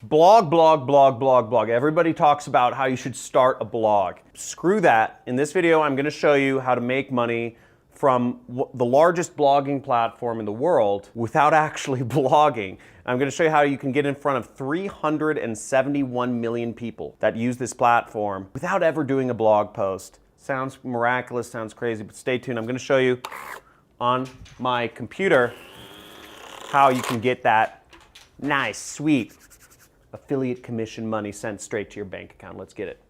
Blog, blog, blog, blog, blog. Everybody talks about how you should start a blog. Screw that. In this video, I'm going to show you how to make money from the largest blogging platform in the world without actually blogging. I'm going to show you how you can get in front of 371 million people that use this platform without ever doing a blog post. Sounds miraculous, sounds crazy, but stay tuned. I'm going to show you on my computer how you can get that nice, sweet affiliate commission money sent straight to your bank account. Let's get it.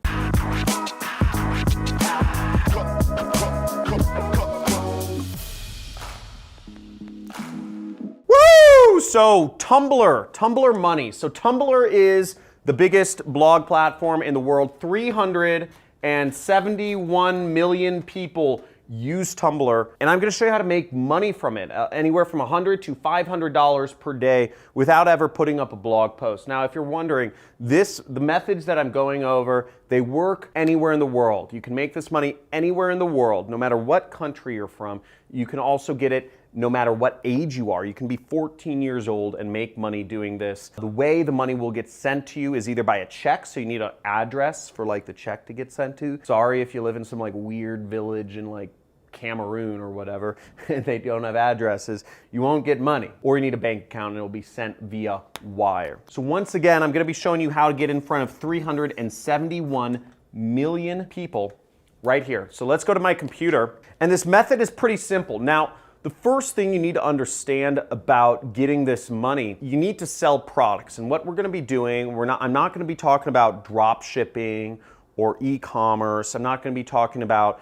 Woo! So Tumblr money. So Tumblr is the biggest blog platform in the world. 371 million people use Tumblr, and I'm going to show you how to make money from it, anywhere from $100 to $500 per day without ever putting up a blog post. Now, if you're wondering, the methods that I'm going over, they work anywhere in the world. You can make this money anywhere in the world, no matter what country you're from. You can also get it no matter what age you are. You can be 14 years old and make money doing this. The way the money will get sent to you is either by a check, so you need an address for like the check to get sent to. Sorry if you live in some like weird village in like Cameroon or whatever, and they don't have addresses, you won't get money. Or you need a bank account and it'll be sent via wire. So once again, I'm gonna be showing you how to get in front of 371 million people right here. So let's go to my computer, and this method is pretty simple. Now, the first thing you need to understand about getting this money, you need to sell products. And what we're gonna be doing, I'm not gonna be talking about drop shipping or e-commerce. I'm not going to be talking about,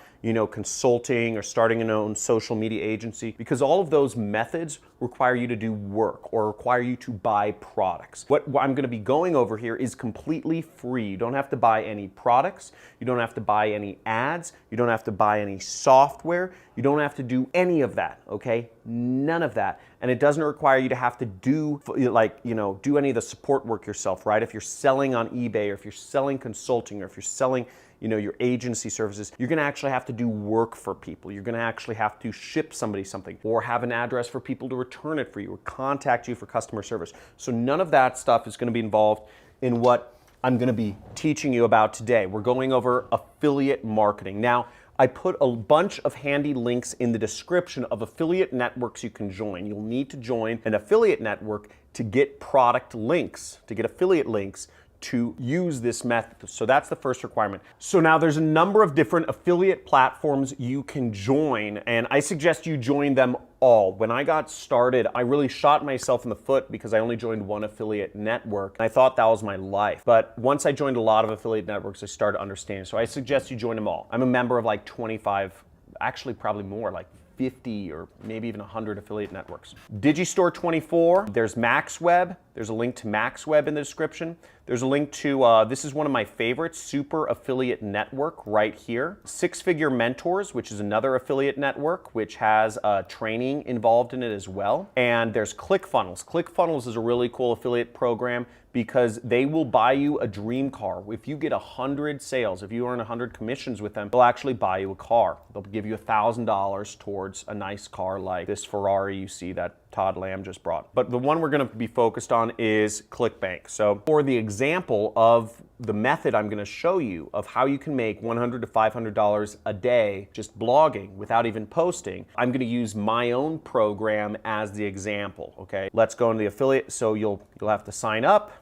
consulting or starting your own social media agency, because all of those methods require you to do work or require you to buy products. What I'm going to be going over here is completely free. You don't have to buy any products. You don't have to buy any ads. You don't have to buy any software. You don't have to do any of that, okay? None of that. And it doesn't require you to have to do do any of the support work yourself, right? If you're selling on eBay, or if you're selling consulting, or if you're selling your agency services, you're gonna actually have to do work for people. You're gonna actually have to ship somebody something, or have an address for people to return it for you, or contact you for customer service. So none of that stuff is gonna be involved in what I'm gonna be teaching you about today. We're going over affiliate marketing. Now, I put a bunch of handy links in the description of affiliate networks you can join. You'll need to join an affiliate network to get product links, to get affiliate links to use this method. So that's the first requirement. So now there's a number of different affiliate platforms you can join, and I suggest you join them all. When I got started, I really shot myself in the foot because I only joined one affiliate network. I thought that was my life. But once I joined a lot of affiliate networks, I started understanding. So I suggest you join them all. I'm a member of like 25, actually probably more, like 50 or maybe even 100 affiliate networks. Digistore 24, there's MaxWeb. There's a link to MaxWeb in the description. There's a link to, this is one of my favorites, Super Affiliate Network right here. Six Figure Mentors, which is another affiliate network, which has training involved in it as well. And there's ClickFunnels. ClickFunnels is a really cool affiliate program because they will buy you a dream car. If you get 100 sales, if you earn 100 commissions with them, they'll actually buy you a car. They'll give you $1,000 towards a nice car like this Ferrari you see that Todd Lamb just brought. But the one we're gonna be focused on is Clickbank. So for the example of the method I'm gonna show you of how you can make $100 to $500 a day just blogging without even posting, I'm gonna use my own program as the example, okay? Let's go into the affiliate. So you'll have to sign up.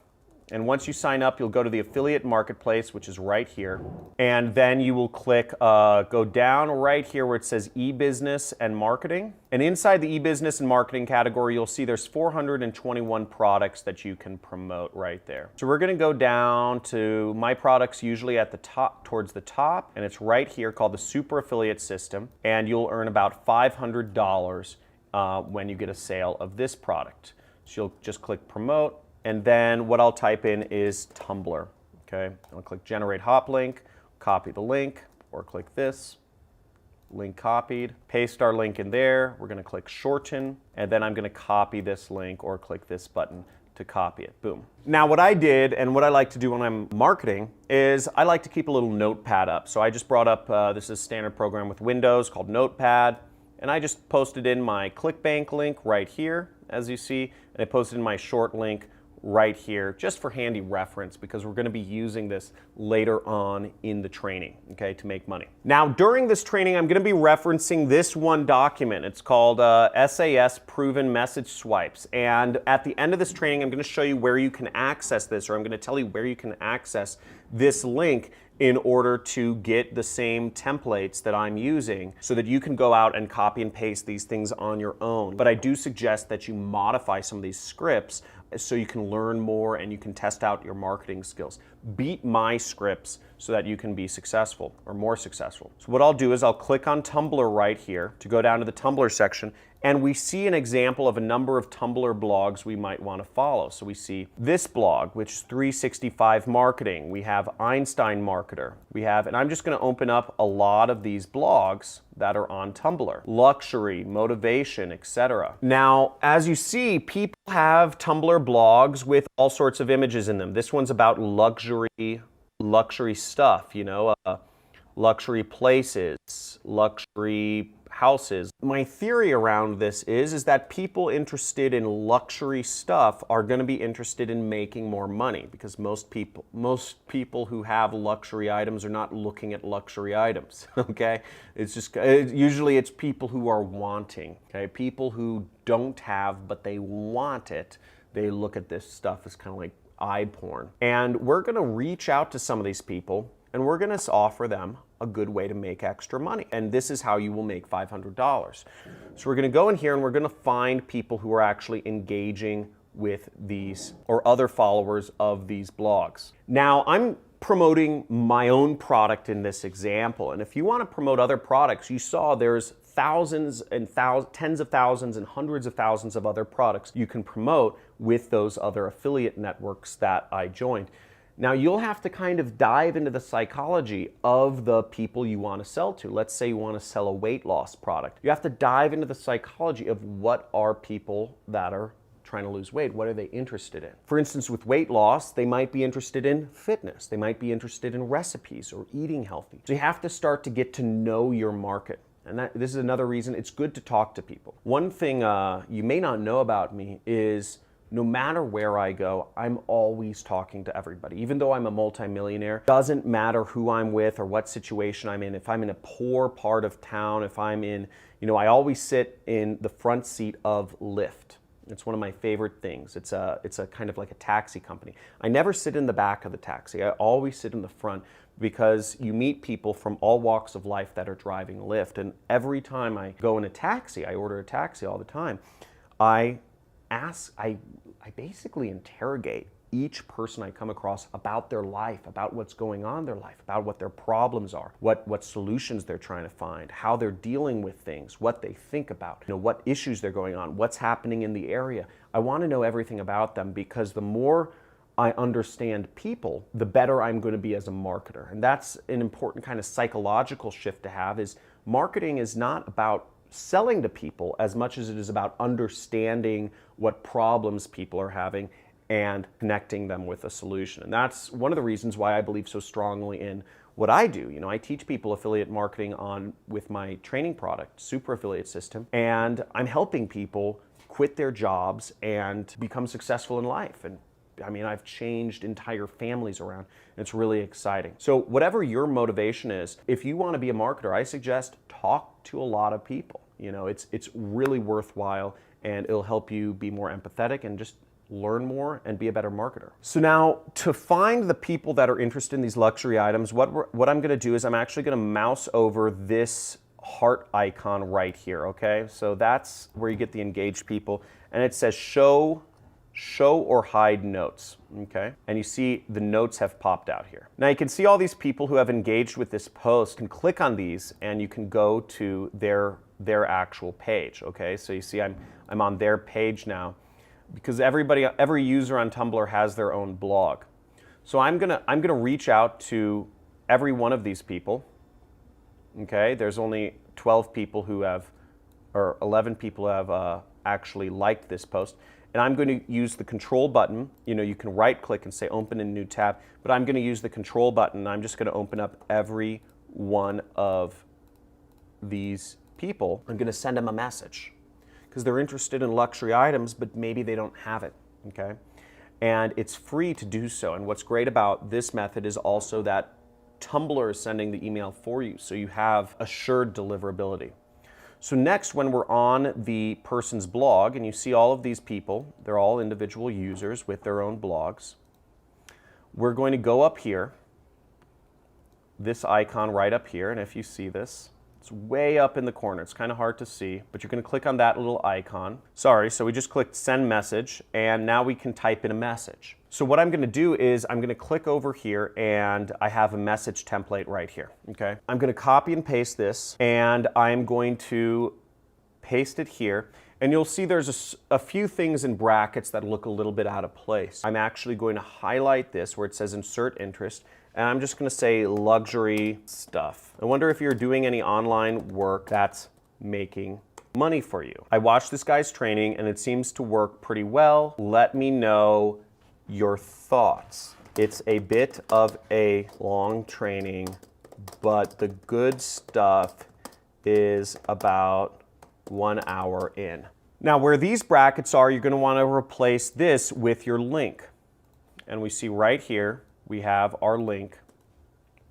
And once you sign up, you'll go to the affiliate marketplace, which is right here. And then you will click, go down right here where it says e-business and marketing. And inside the e-business and marketing category, you'll see there's 421 products that you can promote right there. So we're gonna go down to my products, usually at the top, towards the top. And it's right here called the Super Affiliate System. And you'll earn about $500 when you get a sale of this product. So you'll just click promote. And then what I'll type in is Tumblr, okay? I'll click generate hop link, copy the link, or click this, link copied, paste our link in there. We're gonna click shorten, and then I'm gonna copy this link or click this button to copy it, boom. Now what I did and what I like to do when I'm marketing is I like to keep a little notepad up. So I just brought up, this is a standard program with Windows called Notepad, and I just posted in my Clickbank link right here, as you see, and I posted in my short link right here, just for handy reference, because we're going to be using this later on in the training, okay, to make money. Now, during this training, I'm going to be referencing this one document. It's called SAS Proven Message Swipes. And at the end of this training, I'm going to show you where you can access this, or I'm going to tell you where you can access this link in order to get the same templates that I'm using so that you can go out and copy and paste these things on your own. But I do suggest that you modify some of these scripts so you can learn more and you can test out your marketing skills. Beat my scripts so that you can be successful or more successful. So what I'll do is I'll click on Tumblr right here to go down to the Tumblr section, and we see an example of a number of Tumblr blogs we might want to follow. So we see this blog, which is 365 Marketing. We have Einstein Marketer. We have, and I'm just going to open up a lot of these blogs that are on Tumblr. Luxury, motivation, etc. Now, as you see, people have Tumblr blogs with all sorts of images in them. This one's about luxury stuff, you know, luxury places, luxury houses. My theory around this is that people interested in luxury stuff are going to be interested in making more money, because most people who have luxury items are not looking at luxury items, okay? It's just, usually it's people who are wanting, okay? People who don't have, but they want it, they look at this stuff as kind of like eye porn. And we're going to reach out to some of these people and we're going to offer them a good way to make extra money. And this is how you will make $500. So we're going to go in here and we're going to find people who are actually engaging with these or other followers of these blogs. Now, I'm promoting my own product in this example. And if you want to promote other products, you saw there's thousands and tens of thousands and hundreds of thousands of other products you can promote with those other affiliate networks that I joined. Now, you'll have to kind of dive into the psychology of the people you want to sell to. Let's say you want to sell a weight loss product. You have to dive into the psychology of what are people that are trying to lose weight. What are they interested in? For instance, with weight loss, they might be interested in fitness. They might be interested in recipes or eating healthy. So you have to start to get to know your market. And this is another reason it's good to talk to people. One thing you may not know about me is no matter where I go, I'm always talking to everybody. Even though I'm a multimillionaire, doesn't matter who I'm with or what situation I'm in. If I'm in a poor part of town, if I'm in, you know, I always sit in the front seat of Lyft. It's one of my favorite things. It's a kind of like a taxi company. I never sit in the back of the taxi. I always sit in the front because you meet people from all walks of life that are driving Lyft. And every time I go in a taxi, I order a taxi all the time, I basically interrogate each person I come across about their life, about what's going on in their life, about what their problems are, what solutions they're trying to find, how they're dealing with things, what they think about, you know, what issues they're going on, what's happening in the area. I want to know everything about them, because the more I understand people, the better I'm going to be as a marketer. And that's an important kind of psychological shift to have, is marketing is not about selling to people as much as it is about understanding what problems people are having and connecting them with a solution. And that's one of the reasons why I believe so strongly in what I do. You know, I teach people affiliate marketing with my training product, Super Affiliate System, and I'm helping people quit their jobs and become successful in life. And I mean, I've changed entire families around. It's really exciting. So whatever your motivation is, if you want to be a marketer, I suggest talk to a lot of people. You know, it's really worthwhile, and it'll help you be more empathetic and just learn more and be a better marketer. So now, to find the people that are interested in these luxury items, what I'm going to do is I'm actually going to mouse over this heart icon right here, okay? So that's where you get the engaged people, and it says show or hide notes, okay? And you see the notes have popped out here. Now you can see all these people who have engaged with this post. You can click on these and you can go to their actual page, okay? So you see I'm on their page now, because every user on Tumblr has their own blog. So I'm gonna reach out to every one of these people, okay? There's only 12 people who have, or 11 people who have actually liked this post. And I'm going to use the control button. You know, you can right click and say open a new tab, but I'm going to use the control button. And I'm just going to open up every one of these people. I'm going to send them a message because they're interested in luxury items, but maybe they don't have it, okay? and it's free to do so. And what's great about this method is also that Tumblr is sending the email for you, so you have assured deliverability. So next, when we're on the person's blog, and you see all of these people, they're all individual users with their own blogs, we're going to go up here, this icon right up here, and if you see this, it's way up in the corner. It's kind of hard to see, but you're going to click on that little icon. Sorry, so we just clicked send message, and now we can type in a message. So what I'm going to do is I'm going to click over here, and I have a message template right here, okay? I'm going to copy and paste this, and I'm going to paste it here, and you'll see there's a few things in brackets that look a little bit out of place. I'm actually going to highlight this where it says insert interest, and I'm just going to say luxury stuff. I wonder if you're doing any online work that's making money for you. I watched this guy's training, and it seems to work pretty well. Let me know your thoughts. It's a bit of a long training, but the good stuff is about 1 hour in. Now, where these brackets are, you're going to want to replace this with your link. And we see right here, we have our link.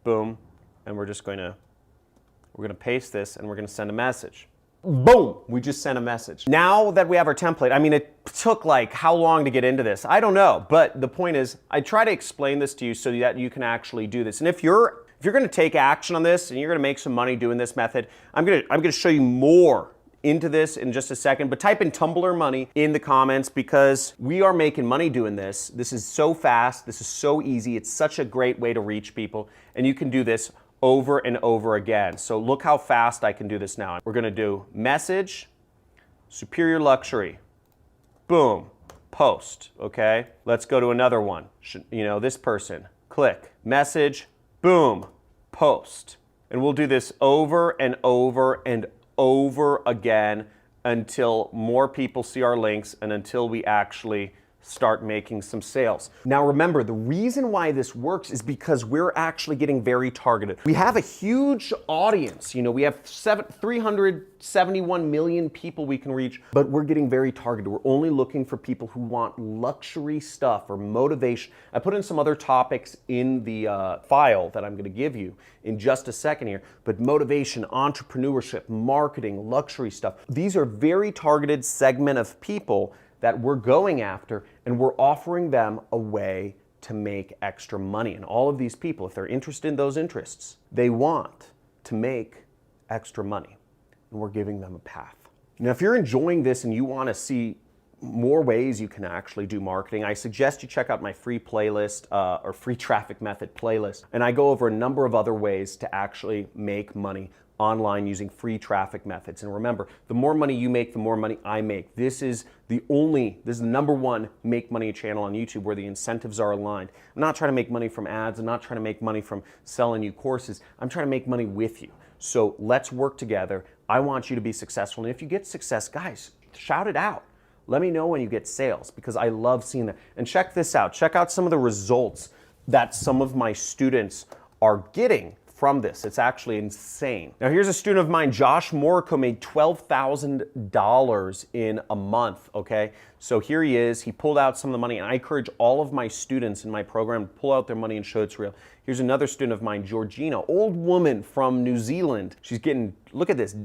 Boom. And we're going to paste this, and we're going to send a message. Boom, we just sent a message. Now that we have our template, I mean, it took like how long to get into this? I don't know, but the point is, I try to explain this to you so that you can actually do this. And if you're going to take action on this and you're going to make some money doing this method, I'm going to show you more into this in just a second, but type in Tumblr money in the comments because we are making money doing this. This is so fast, this is so easy, it's such a great way to reach people, and you can do this over and over again. So look how fast I can do this now. We're gonna do message, superior luxury, boom, post, okay? Let's go to another one. You know, this person, click, message, boom, post. And we'll do this over and over and over again until more people see our links and until we actually start making some sales. Now remember, the reason why this works is because we're actually getting very targeted. We have a huge audience, you know, we have 371 million people we can reach, but we're getting very targeted. We're only looking for people who want luxury stuff or motivation. I put in some other topics in the file that I'm gonna give you in just a second here, but motivation, entrepreneurship, marketing, luxury stuff. These are very targeted segment of people that we're going after, and we're offering them a way to make extra money. And all of these people, if they're interested in those interests, they want to make extra money, and we're giving them a path. Now, if you're enjoying this and you want to see more ways you can actually do marketing, I suggest you check out my free playlist or free traffic method playlist. And I go over a number of other ways to actually make money online using free traffic methods. And remember, the more money you make, the more money I make. This is the number one make money channel on YouTube where the incentives are aligned. I'm not trying to make money from ads. I'm not trying to make money from selling you courses. I'm trying to make money with you. So let's work together. I want you to be successful. And if you get success, guys, shout it out. Let me know when you get sales because I love seeing that. And check this out. Check out some of the results that some of my students are getting from this. It's actually insane. Now here's a student of mine, Josh Morico, made $12,000 in a month, okay? So here he is, he pulled out some of the money, and I encourage all of my students in my program to pull out their money and show it's real. Here's another student of mine, Georgina, old woman from New Zealand. She's getting, look at this,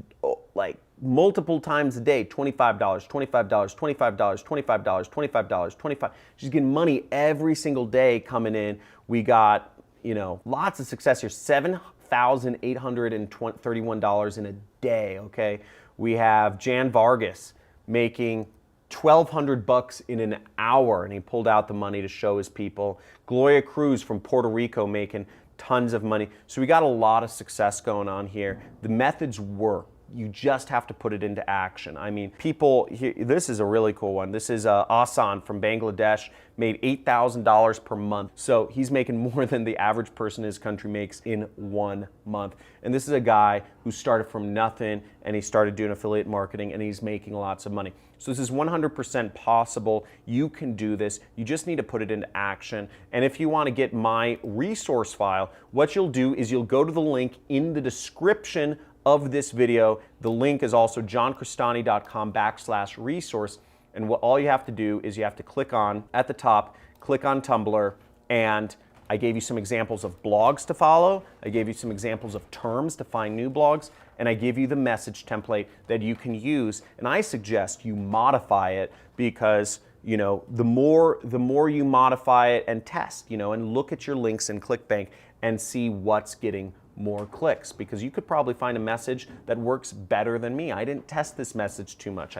like multiple times a day, $25, $25, $25, $25, $25, $25. She's getting money every single day coming in. We got, you know, lots of success here. $7,831 in a day, okay? We have Jan Vargas making $1,200 in an hour, and he pulled out the money to show his people. Gloria Cruz from Puerto Rico making tons of money. So we got a lot of success going on here. The methods work. You just have to put it into action. I mean, people, this is a really cool one. This is Asan from Bangladesh, made $8,000 per month. So he's making more than the average person in his country makes in 1 month. And this is a guy who started from nothing and he started doing affiliate marketing and he's making lots of money. So this is 100% possible. You can do this. You just need to put it into action. And if you want to get my resource file, what you'll do is you'll go to the link in the description of this video. The link is also johncrestani.com/resource. And all you have to do is you have to click on, at the top, click on Tumblr, and I gave you some examples of blogs to follow. I gave you some examples of terms to find new blogs, and I give you the message template that you can use. And I suggest you modify it because, you know, the more you modify it and test, you know, and look at your links in Clickbank and see what's getting more clicks, because you could probably find a message that works better than me. I didn't test this message too much.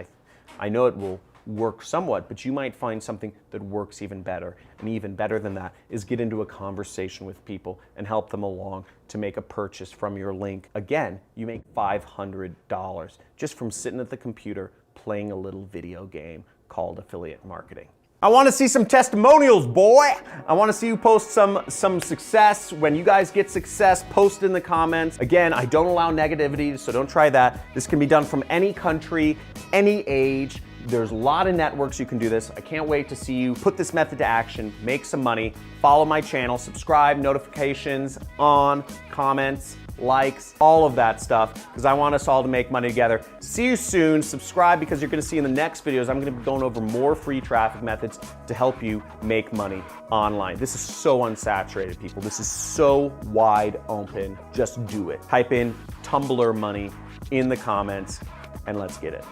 I know it will work somewhat, but you might find something that works even better. And even better than that is get into a conversation with people and help them along to make a purchase from your link. Again, you make $500 just from sitting at the computer playing a little video game called affiliate marketing. I want to see some testimonials, boy. I want to see you post some success. When you guys get success, post in the comments. Again, I don't allow negativity, so don't try that. This can be done from any country, any age. There's a lot of networks you can do this. I can't wait to see you put this method to action, make some money, follow my channel, subscribe, notifications on, comments, likes, all of that stuff, because I want us all to make money together. See you soon. Subscribe, because you're going to see in the next videos, I'm going to be going over more free traffic methods to help you make money online. This is so unsaturated, people. This is so wide open. Just do it. Type in Tumblr money in the comments, and let's get it.